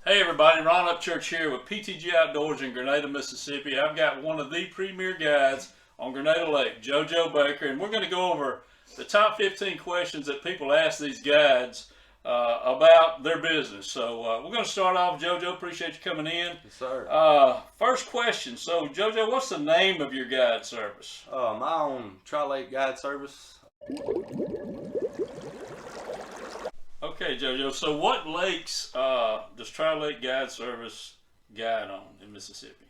Hey everybody, Ron Upchurch here with PTG Outdoors in Grenada, Mississippi. I've got one of the premier guides on Grenada Lake, Jojo Baker, and we're going to go over the top 15 questions that people ask these guides about their business. So we're going to start off. Jojo, appreciate you coming in. Yes, sir. First question. So Jojo, what's the name of your guide service? My own Tri-Lake Guide Service. Okay, Jojo. So what lakes does Tri-Lake Guide Service guide on in Mississippi?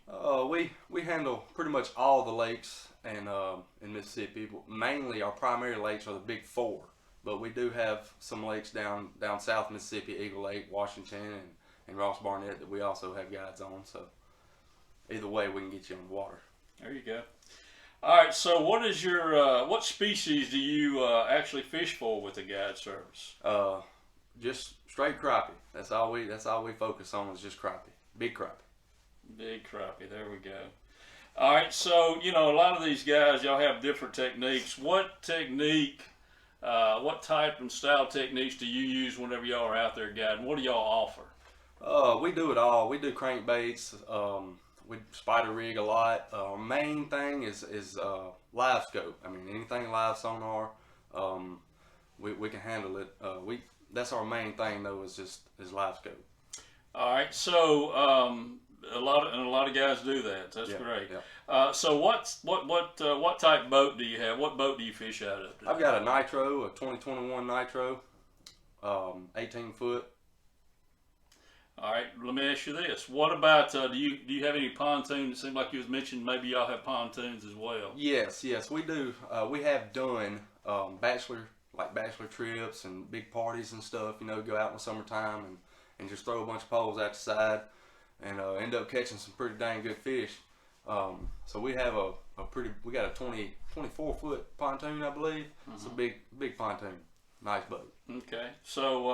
We handle pretty much all the lakes and in Mississippi. Mainly, our primary lakes are the big four, but we do have some lakes down south Mississippi, Eagle Lake, Washington, and Ross Barnett that we also have guides on. So either way, we can get you on the water. There you go. All right. So what is your what species do you actually fish for with the guide service? Just straight crappie. That's all we focus on is just crappie, big crappie. Big crappie. There we go. All right. So a lot of these guys, y'all have different techniques. What technique, what type and style techniques do you use whenever y'all are out there guiding? What do y'all offer? We do it all. We do crankbaits. We spider rig a lot. Our main thing is live scope. I mean, anything live sonar, we can handle it. That's our main thing though, is live scope. All right. So a lot of guys do that. That's great. Yeah. So what type boat do you have? What boat do you fish out of? I've got a Nitro, a 2021 Nitro, 18 foot. All right, let me ask you this: what about do you have any pontoons? It seemed like you was mentioning maybe y'all have pontoons as well. Yes, we do. We have done bachelor trips and big parties and stuff. Go out in the summertime and just throw a bunch of poles out the side and end up catching some pretty dang good fish. So we have we got a 24 foot pontoon, I believe. It's a big pontoon, nice boat. Okay, so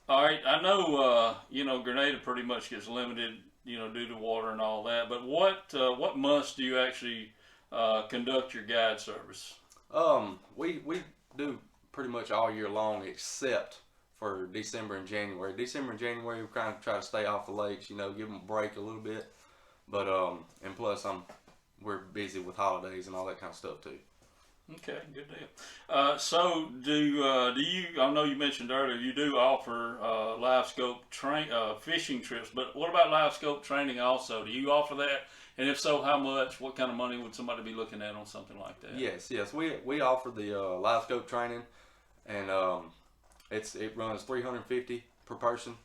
all right, I know Grenada pretty much gets limited due to water and all that. But what months do you actually conduct your guide service? We do pretty much all year long except for December and January. December and January we kind of try to stay off the lakes, give them a break a little bit. But and plus we're busy with holidays and all that kind of stuff too. Okay, good deal. So do you? I know you mentioned earlier you do offer live scope fishing trips, but what about live scope training also? Do you offer that? And if so, how much? What kind of money would somebody be looking at on something like that? Yes, we offer the live scope training, and it runs $350 per person.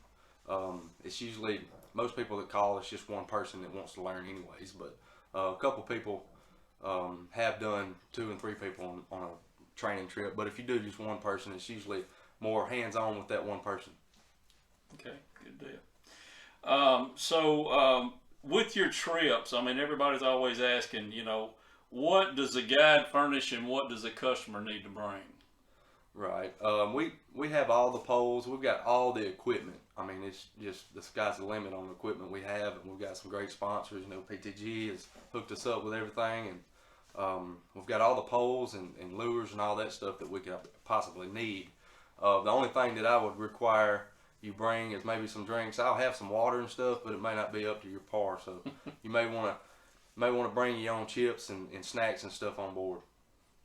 It's usually most people that call, it's just one person that wants to learn anyways, but a couple people have done 2 and 3 people on a training trip. But if you do just one person, it's usually more hands-on with that one person. Okay, good deal. So with your trips, I mean, everybody's always asking, what does the guide furnish and what does the customer need to bring? Right. We have all the poles. We've got all the equipment. I mean, it's just the sky's the limit on the equipment we have, and we've got some great sponsors. PTG has hooked us up with everything, and we've got all the poles and lures and all that stuff that we could possibly need. The only thing that I would require you bring is maybe some drinks. I'll have some water and stuff, but it may not be up to your par, so you may want to bring your own chips and snacks and stuff on board.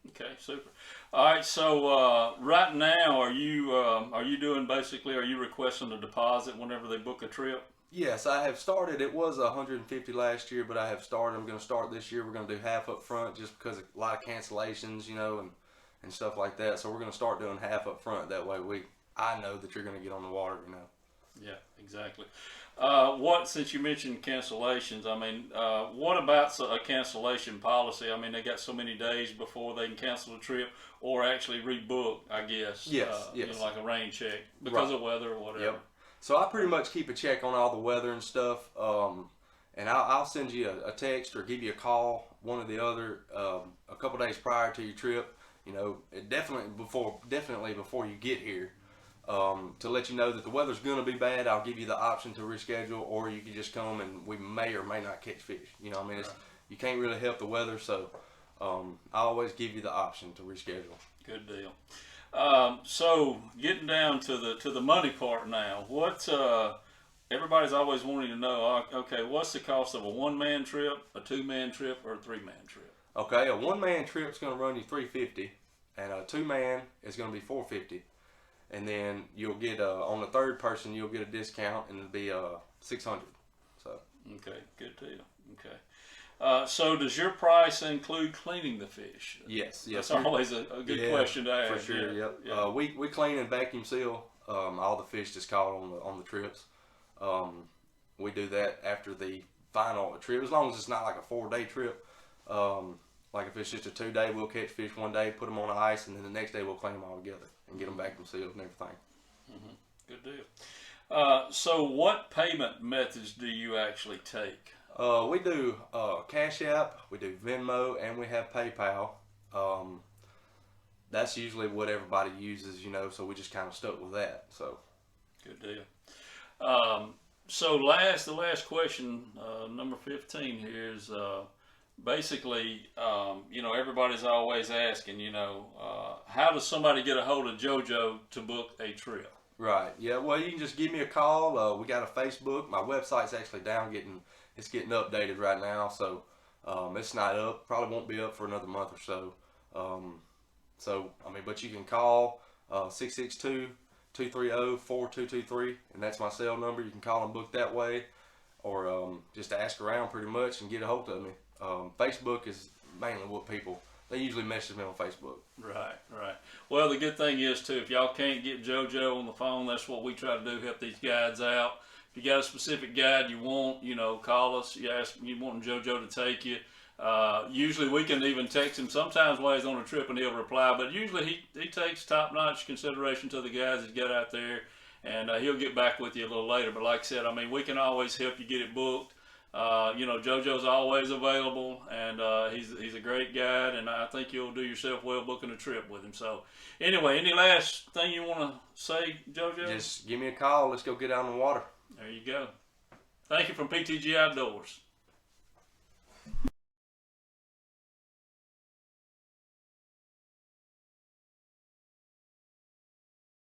Okay, super. All right, so right now, are you doing basically? Are you requesting a deposit whenever they book a trip? Yes, I have started. It was $150 last year, but I have started. I'm going to start this year. We're going to do half up front just because of a lot of cancellations, and stuff like that. So we're going to start doing half up front. That way, I know that you're going to get on the water. Yeah, exactly. Since you mentioned cancellations, I mean, what about a cancellation policy? I mean, they got so many days before they can cancel a trip or actually rebook, I guess. Yes. Like a rain check because of weather or whatever. Yep. So I pretty much keep a check on all the weather and stuff. And I'll send you a text or give you a call, one or the other, a couple days prior to your trip. Definitely before you get here. To let you know that the weather's going to be bad. I'll give you the option to reschedule, or you can just come and we may or may not catch fish. You can't really help the weather, so I always give you the option to reschedule. Good deal. So getting down to the money part now, everybody's always wanting to know, okay, what's the cost of a one-man trip, a two-man trip, or a three-man trip? Okay, a one-man trip's going to run you $350, and a two-man is going to be $450. And then you'll get on the third person you'll get a discount, and it'll be $600. So Okay, good deal. Okay. So does your price include cleaning the fish? yes, That's sir. always a good question to ask. For sure. Yeah. Yep. Yeah. We clean and vacuum seal all the fish that's caught on the trips. We do that after the final trip, as long as it's not like a 4-day trip. Like if it's just a 2-day, we'll catch fish one day, put them on the ice, and then the next day we'll clean them all together and get them vacuum sealed and everything. Good deal. So what payment methods do you actually take? We do Cash App, we do Venmo, and we have PayPal. That's usually what everybody uses, so we just kind of stuck with that. So, Good deal. So the last question, number 15 here is basically, everybody's always asking, how does somebody get a hold of JoJo to book a trip? right, yeah. Well, you can just give me a call. We got a Facebook. My website's actually down, it's getting updated right now, so it's not up. Probably won't be up for another month or so. But you can call 662-230-4223, and that's my cell number. You can call and book that way, or just ask around pretty much and get a hold of me. Facebook is mainly what they usually message me on Facebook. Right. Well, the good thing is too, if y'all can't get JoJo on the phone, that's what we try to do, help these guides out. If you got a specific guide you want, call us. You want JoJo to take you. Usually we can even text him sometimes while he's on a trip and he'll reply, but usually he takes top-notch consideration to the guys he's got out there, and he'll get back with you a little later. But like I said, we can always help you get it booked. JoJo's always available, and he's a great guide, and I think you'll do yourself well booking a trip with him. So anyway, any last thing you want to say, JoJo? Just give me a call. Let's go get out on the water. There you go. Thank you from PTG Outdoors.